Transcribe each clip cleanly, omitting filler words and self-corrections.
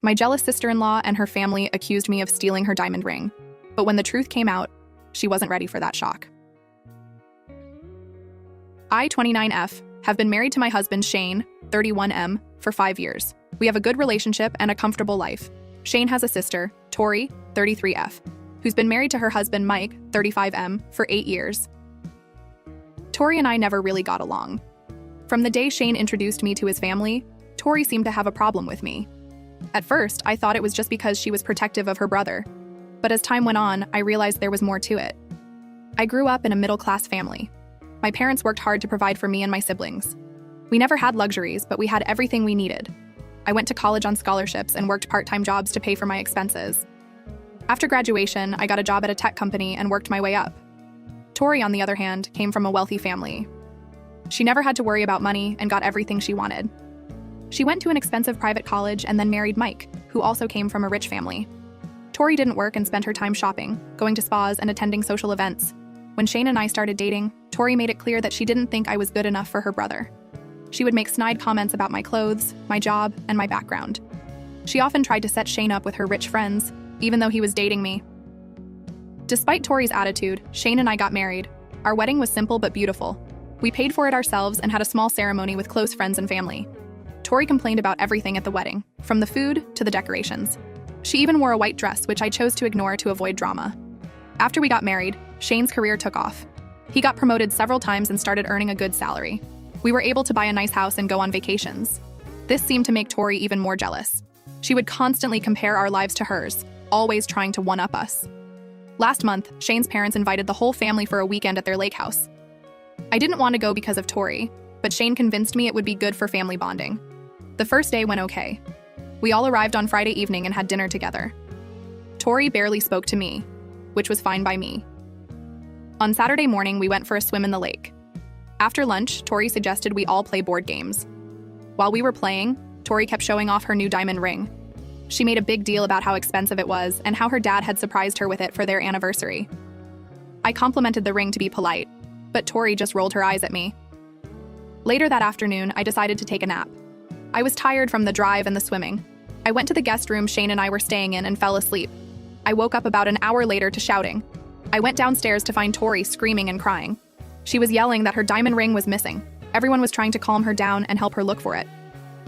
My jealous sister-in-law and her family accused me of stealing her diamond ring, but when the truth came out, she wasn't ready for that shock. I, 29F, have been married to my husband, Shane, 31M, for 5 years. We have a good relationship and a comfortable life. Shane has a sister, Tori, 33F, who's been married to her husband, Mike, 35M, for 8 years. Tori and I never really got along. From the day Shane introduced me to his family, Tori seemed to have a problem with me. At first, I thought it was just because she was protective of her brother, but as time went on, I realized there was more to it. I grew up in a middle-class family. My parents worked hard to provide for me and my siblings. We never had luxuries, but we had everything we needed. I went to college on scholarships and worked part-time jobs to pay for my expenses. After graduation, I got a job at a tech company and worked my way up. Tori, on the other hand, came from a wealthy family. She never had to worry about money and got everything she wanted. She went to an expensive private college and then married Mike, who also came from a rich family. Tori didn't work and spent her time shopping, going to spas and attending social events. When Shane and I started dating, Tori made it clear that she didn't think I was good enough for her brother. She would make snide comments about my clothes, my job, and my background. She often tried to set Shane up with her rich friends, even though he was dating me. Despite Tori's attitude, Shane and I got married. Our wedding was simple but beautiful. We paid for it ourselves and had a small ceremony with close friends and family. Tori complained about everything at the wedding, from the food to the decorations. She even wore a white dress, which I chose to ignore to avoid drama. After we got married, Shane's career took off. He got promoted several times and started earning a good salary. We were able to buy a nice house and go on vacations. This seemed to make Tori even more jealous. She would constantly compare our lives to hers, always trying to one-up us. Last month, Shane's parents invited the whole family for a weekend at their lake house. I didn't want to go because of Tori, but Shane convinced me it would be good for family bonding. The first day went okay. We all arrived on Friday evening and had dinner together. Tori barely spoke to me, which was fine by me. On Saturday morning, we went for a swim in the lake. After lunch, Tori suggested we all play board games. While we were playing, Tori kept showing off her new diamond ring. She made a big deal about how expensive it was and how her dad had surprised her with it for their anniversary. I complimented the ring to be polite, but Tori just rolled her eyes at me. Later that afternoon, I decided to take a nap. I was tired from the drive and the swimming. I went to the guest room Shane and I were staying in and fell asleep. I woke up about an hour later to shouting. I went downstairs to find Tori screaming and crying. She was yelling that her diamond ring was missing. Everyone was trying to calm her down and help her look for it.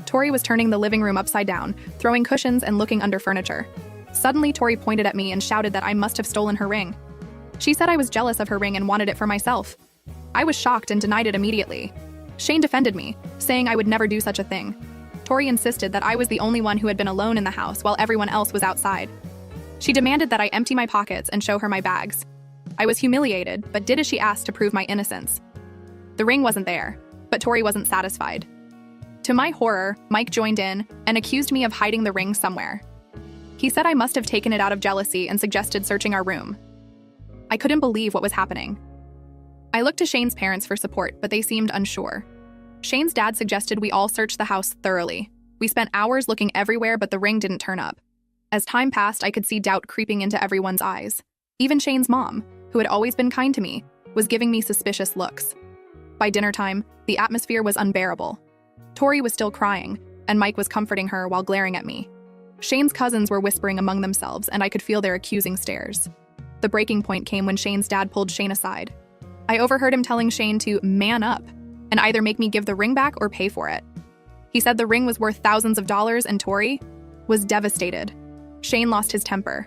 Tori was turning the living room upside down, throwing cushions and looking under furniture. Suddenly, Tori pointed at me and shouted that I must have stolen her ring. She said I was jealous of her ring and wanted it for myself. I was shocked and denied it immediately. Shane defended me, saying I would never do such a thing. Tori insisted that I was the only one who had been alone in the house while everyone else was outside. She demanded that I empty my pockets and show her my bags. I was humiliated, but did as she asked to prove my innocence. The ring wasn't there, but Tori wasn't satisfied. To my horror, Mike joined in and accused me of hiding the ring somewhere. He said I must have taken it out of jealousy and suggested searching our room. I couldn't believe what was happening. I looked to Shane's parents for support, but they seemed unsure. Shane's dad suggested we all search the house thoroughly. We spent hours looking everywhere, but the ring didn't turn up. As time passed, I could see doubt creeping into everyone's eyes. Even Shane's mom, who had always been kind to me, was giving me suspicious looks. By dinner time, the atmosphere was unbearable. Tori was still crying, and Mike was comforting her while glaring at me. Shane's cousins were whispering among themselves, and I could feel their accusing stares. The breaking point came when Shane's dad pulled Shane aside. I overheard him telling Shane to man up and either make me give the ring back or pay for it. He said the ring was worth thousands of dollars, and Tori was devastated. Shane lost his temper.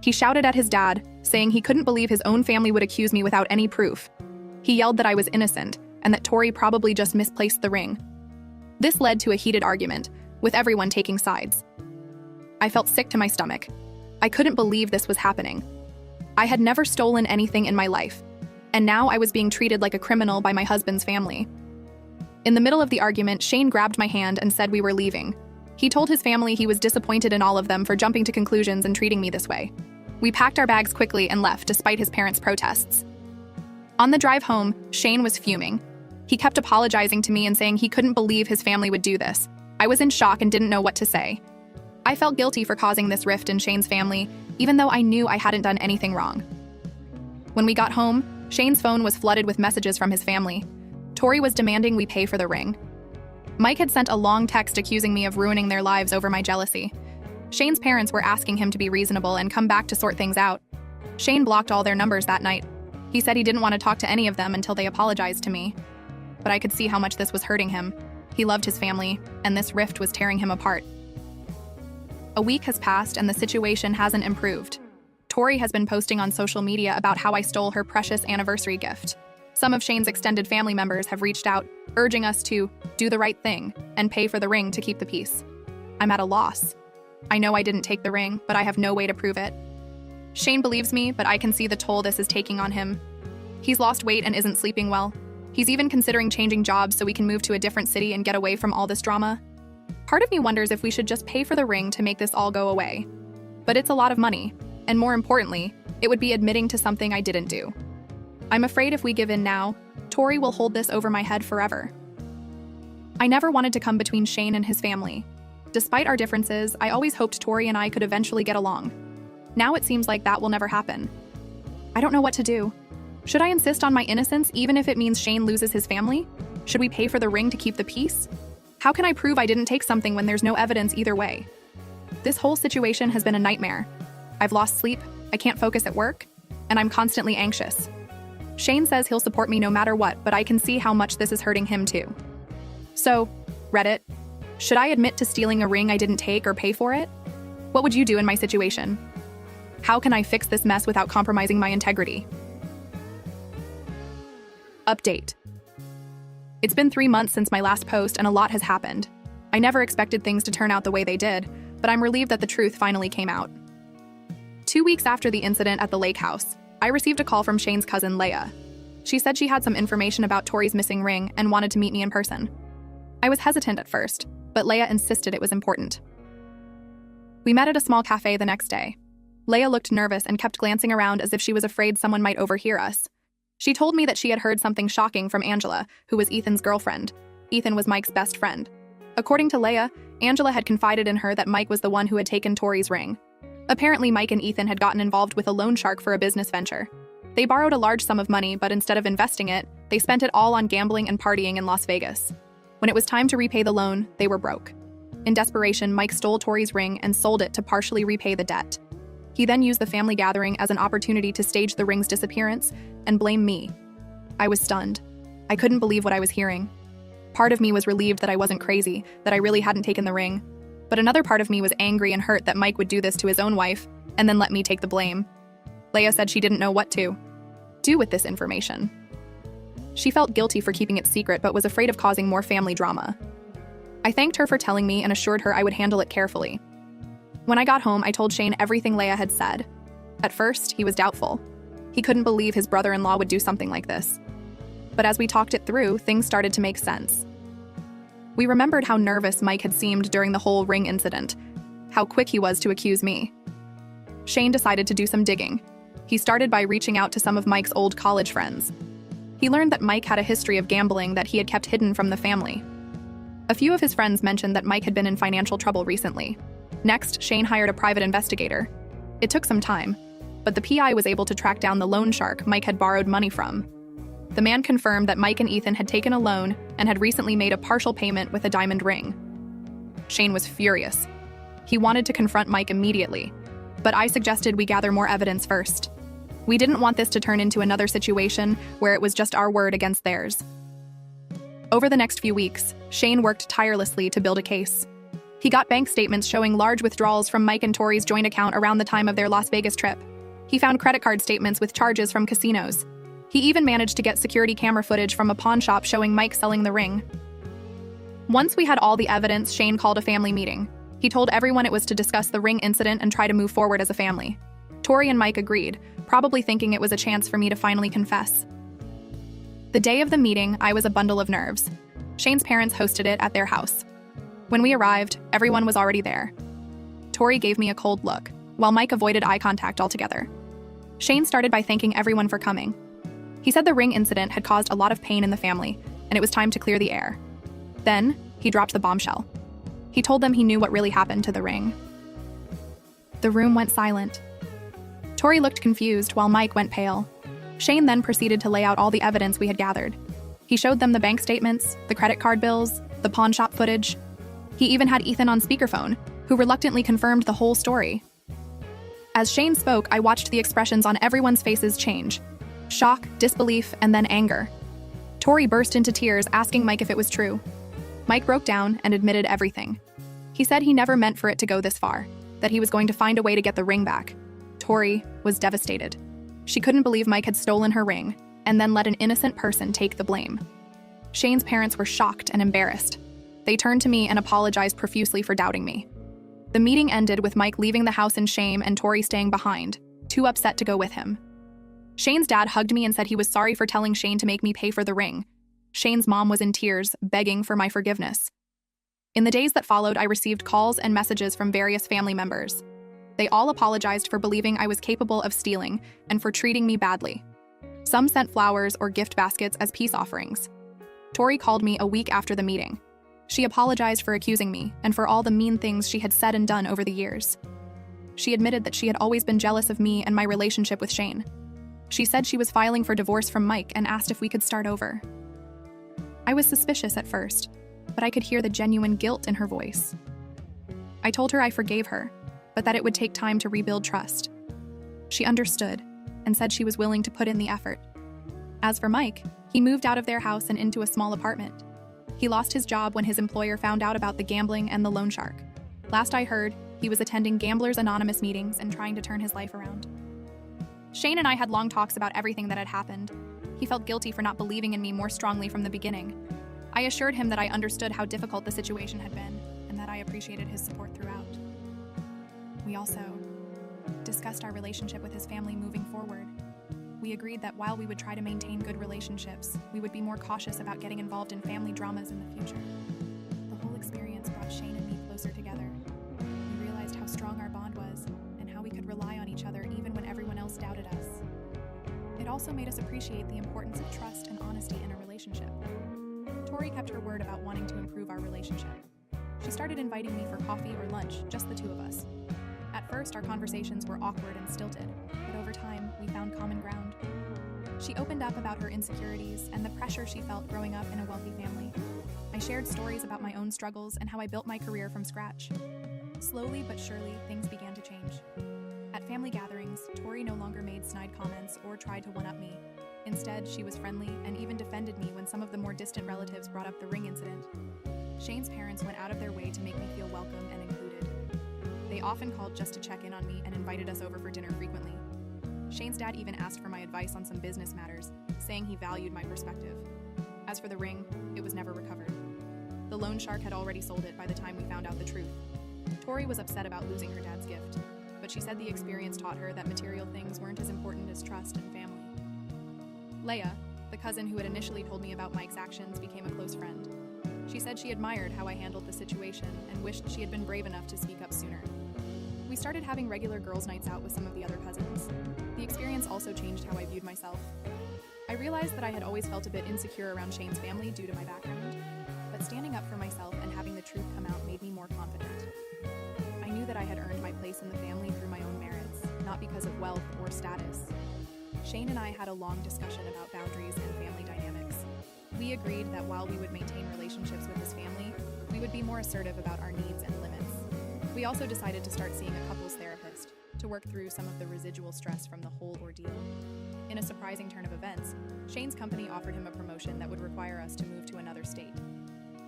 He shouted at his dad, saying he couldn't believe his own family would accuse me without any proof. He yelled that I was innocent and that Tori probably just misplaced the ring. This led to a heated argument, with everyone taking sides. I felt sick to my stomach. I couldn't believe this was happening. I had never stolen anything in my life, and now I was being treated like a criminal by my husband's family. In the middle of the argument, Shane grabbed my hand and said we were leaving. He told his family he was disappointed in all of them for jumping to conclusions and treating me this way. We packed our bags quickly and left despite his parents' protests. On the drive home, Shane was fuming. He kept apologizing to me and saying he couldn't believe his family would do this. I was in shock and didn't know what to say. I felt guilty for causing this rift in Shane's family, even though I knew I hadn't done anything wrong. When we got home, Shane's phone was flooded with messages from his family. Tori was demanding we pay for the ring. Mike had sent a long text accusing me of ruining their lives over my jealousy. Shane's parents were asking him to be reasonable and come back to sort things out. Shane blocked all their numbers that night. He said he didn't want to talk to any of them until they apologized to me. But I could see how much this was hurting him. He loved his family, and this rift was tearing him apart. A week has passed and the situation hasn't improved. Tori has been posting on social media about how I stole her precious anniversary gift. Some of Shane's extended family members have reached out, urging us to do the right thing and pay for the ring to keep the peace. I'm at a loss. I know I didn't take the ring, but I have no way to prove it. Shane believes me, but I can see the toll this is taking on him. He's lost weight and isn't sleeping well. He's even considering changing jobs so we can move to a different city and get away from all this drama. Part of me wonders if we should just pay for the ring to make this all go away. But it's a lot of money, and more importantly, it would be admitting to something I didn't do. I'm afraid if we give in now, Tori will hold this over my head forever. I never wanted to come between Shane and his family. Despite our differences, I always hoped Tori and I could eventually get along. Now it seems like that will never happen. I don't know what to do. Should I insist on my innocence even if it means Shane loses his family? Should we pay for the ring to keep the peace? How can I prove I didn't take something when there's no evidence either way? This whole situation has been a nightmare. I've lost sleep, I can't focus at work, and I'm constantly anxious. Shane says he'll support me no matter what, but I can see how much this is hurting him too. So, Reddit, should I admit to stealing a ring I didn't take or pay for it? What would you do in my situation? How can I fix this mess without compromising my integrity? Update. It's been 3 months since my last post and a lot has happened. I never expected things to turn out the way they did, but I'm relieved that the truth finally came out. 2 weeks after the incident at the lake house, I received a call from Shane's cousin, Leia. She said she had some information about Tori's missing ring and wanted to meet me in person. I was hesitant at first, but Leia insisted it was important. We met at a small cafe the next day. Leia looked nervous and kept glancing around as if she was afraid someone might overhear us. She told me that she had heard something shocking from Angela, who was Ethan's girlfriend. Ethan was Mike's best friend. According to Leia, Angela had confided in her that Mike was the one who had taken Tori's ring. Apparently, Mike and Ethan had gotten involved with a loan shark for a business venture. They borrowed a large sum of money, but instead of investing it, they spent it all on gambling and partying in Las Vegas. When it was time to repay the loan, they were broke. In desperation, Mike stole Tori's ring and sold it to partially repay the debt. He then used the family gathering as an opportunity to stage the ring's disappearance and blame me. I was stunned. I couldn't believe what I was hearing. Part of me was relieved that I wasn't crazy, that I really hadn't taken the ring. But another part of me was angry and hurt that Mike would do this to his own wife and then let me take the blame. Leia said she didn't know what to do with this information. She felt guilty for keeping it secret but was afraid of causing more family drama. I thanked her for telling me and assured her I would handle it carefully. When I got home, I told Shane everything Leia had said. At first, he was doubtful. He couldn't believe his brother-in-law would do something like this. But as we talked it through, things started to make sense. We remembered how nervous Mike had seemed during the whole ring incident, how quick he was to accuse me. Shane decided to do some digging. He started by reaching out to some of Mike's old college friends. He learned that Mike had a history of gambling that he had kept hidden from the family. A few of his friends mentioned that Mike had been in financial trouble recently. Next, Shane hired a private investigator. It took some time, but the PI was able to track down the loan shark Mike had borrowed money from. The man confirmed that Mike and Ethan had taken a loan and had recently made a partial payment with a diamond ring. Shane was furious. He wanted to confront Mike immediately, but I suggested we gather more evidence first. We didn't want this to turn into another situation where it was just our word against theirs. Over the next few weeks, Shane worked tirelessly to build a case. He got bank statements showing large withdrawals from Mike and Tori's joint account around the time of their Las Vegas trip. He found credit card statements with charges from casinos. He even managed to get security camera footage from a pawn shop showing Mike selling the ring. Once we had all the evidence, Shane called a family meeting. He told everyone it was to discuss the ring incident and try to move forward as a family. Tori and Mike agreed, probably thinking it was a chance for me to finally confess. The day of the meeting, I was a bundle of nerves. Shane's parents hosted it at their house. When we arrived, everyone was already there. Tori gave me a cold look, while Mike avoided eye contact altogether. Shane started by thanking everyone for coming. He said the ring incident had caused a lot of pain in the family, and it was time to clear the air. Then, he dropped the bombshell. He told them he knew what really happened to the ring. The room went silent. Tori looked confused while Mike went pale. Shane then proceeded to lay out all the evidence we had gathered. He showed them the bank statements, the credit card bills, the pawn shop footage. He even had Ethan on speakerphone, who reluctantly confirmed the whole story. As Shane spoke, I watched the expressions on everyone's faces change: shock, disbelief, and then anger. Tori burst into tears, asking Mike if it was true. Mike broke down and admitted everything. He said he never meant for it to go this far, that he was going to find a way to get the ring back. Tori was devastated. She couldn't believe Mike had stolen her ring and then let an innocent person take the blame. Shane's parents were shocked and embarrassed. They turned to me and apologized profusely for doubting me. The meeting ended with Mike leaving the house in shame and Tori staying behind, too upset to go with him. Shane's dad hugged me and said he was sorry for telling Shane to make me pay for the ring. Shane's mom was in tears, begging for my forgiveness. In the days that followed, I received calls and messages from various family members. They all apologized for believing I was capable of stealing and for treating me badly. Some sent flowers or gift baskets as peace offerings. Tori called me a week after the meeting. She apologized for accusing me and for all the mean things she had said and done over the years. She admitted that she had always been jealous of me and my relationship with Shane. She said she was filing for divorce from Mike and asked if we could start over. I was suspicious at first, but I could hear the genuine guilt in her voice. I told her I forgave her, but that it would take time to rebuild trust. She understood and said she was willing to put in the effort. As for Mike, he moved out of their house and into a small apartment. He lost his job when his employer found out about the gambling and the loan shark. Last I heard, he was attending Gamblers Anonymous meetings and trying to turn his life around. Shane and I had long talks about everything that had happened. He felt guilty for not believing in me more strongly from the beginning. I assured him that I understood how difficult the situation had been and that I appreciated his support throughout. We also discussed our relationship with his family moving forward. We agreed that while we would try to maintain good relationships, we would be more cautious about getting involved in family dramas in the future. The whole experience brought Shane and me closer together. We realized how strong our bond was and how we could rely on each other even when everyone else doubted us. It also made us appreciate the importance of trust and honesty in a relationship. Tori kept her word about wanting to improve our relationship. She started inviting me for coffee or lunch, just the two of us. At first, our conversations were awkward and stilted, but over time, we found common ground. She opened up about her insecurities and the pressure she felt growing up in a wealthy family. I shared stories about my own struggles and how I built my career from scratch. Slowly but surely, things began to change. At family gatherings, Tori no longer made snide comments or tried to one-up me. Instead, she was friendly and even defended me when some of the more distant relatives brought up the ring incident. Shane's parents went out of their way to make me feel welcome and included. They often called just to check in on me and invited us over for dinner frequently. Shane's dad even asked for my advice on some business matters, saying he valued my perspective. As for the ring, it was never recovered. The loan shark had already sold it by the time we found out the truth. Tori was upset about losing her dad's gift, but she said the experience taught her that material things weren't as important as trust and family. Leia, the cousin who had initially told me about Mike's actions, became a close friend. She said she admired how I handled the situation and wished she had been brave enough to speak up sooner. We started having regular girls' nights out with some of the other cousins. The experience also changed how I viewed myself. I realized that I had always felt a bit insecure around Shane's family due to my background, but standing up for myself and having the truth come out made me more confident. I knew that I had earned my place in the family through my own merits, not because of wealth or status. Shane and I had a long discussion about boundaries and family dynamics. We agreed that while we would maintain relationships with his family, we would be more assertive about our needs and limits. We also decided to start seeing a couples therapist to work through some of the residual stress from the whole ordeal. In a surprising turn of events, Shane's company offered him a promotion that would require us to move to another state.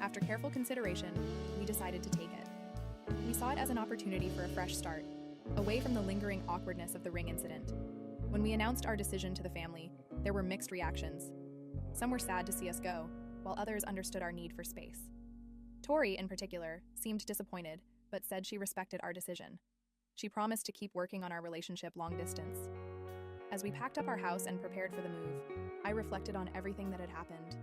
After careful consideration, we decided to take it. We saw it as an opportunity for a fresh start, away from the lingering awkwardness of the ring incident. When we announced our decision to the family, there were mixed reactions. Some were sad to see us go, while others understood our need for space. Tori, in particular, seemed disappointed, but said she respected our decision. She promised to keep working on our relationship long distance. As we packed up our house and prepared for the move, I reflected on everything that had happened.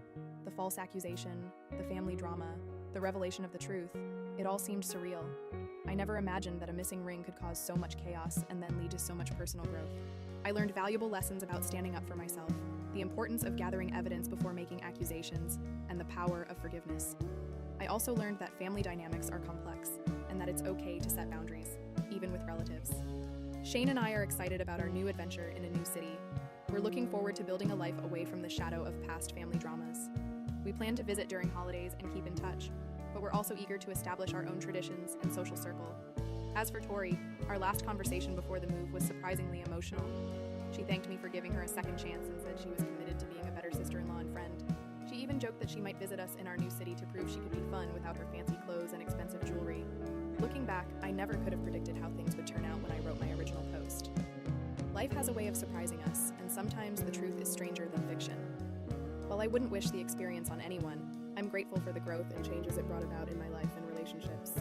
The false accusation, the family drama, the revelation of the truth. It all seemed surreal. I never imagined that a missing ring could cause so much chaos and then lead to so much personal growth. I learned valuable lessons about standing up for myself, the importance of gathering evidence before making accusations, and the power of forgiveness. I also learned that family dynamics are complex, and that it's okay to set boundaries, even with relatives. Shane and I are excited about our new adventure in a new city. We're looking forward to building a life away from the shadow of past family dramas. We plan to visit during holidays and keep in touch. but we're also eager to establish our own traditions and social circle. As for Tori, our last conversation before the move was surprisingly emotional. She thanked me for giving her a second chance and said she was committed to being a better sister-in-law and friend. She even joked that she might visit us in our new city to prove she could be fun without her fancy clothes and expensive jewelry. Looking back, I never could have predicted how things would turn out when I wrote my original post. Life has a way of surprising us, and sometimes the truth is stranger than fiction. While I wouldn't wish the experience on anyone, I'm grateful for the growth and changes it brought about in my life and relationships.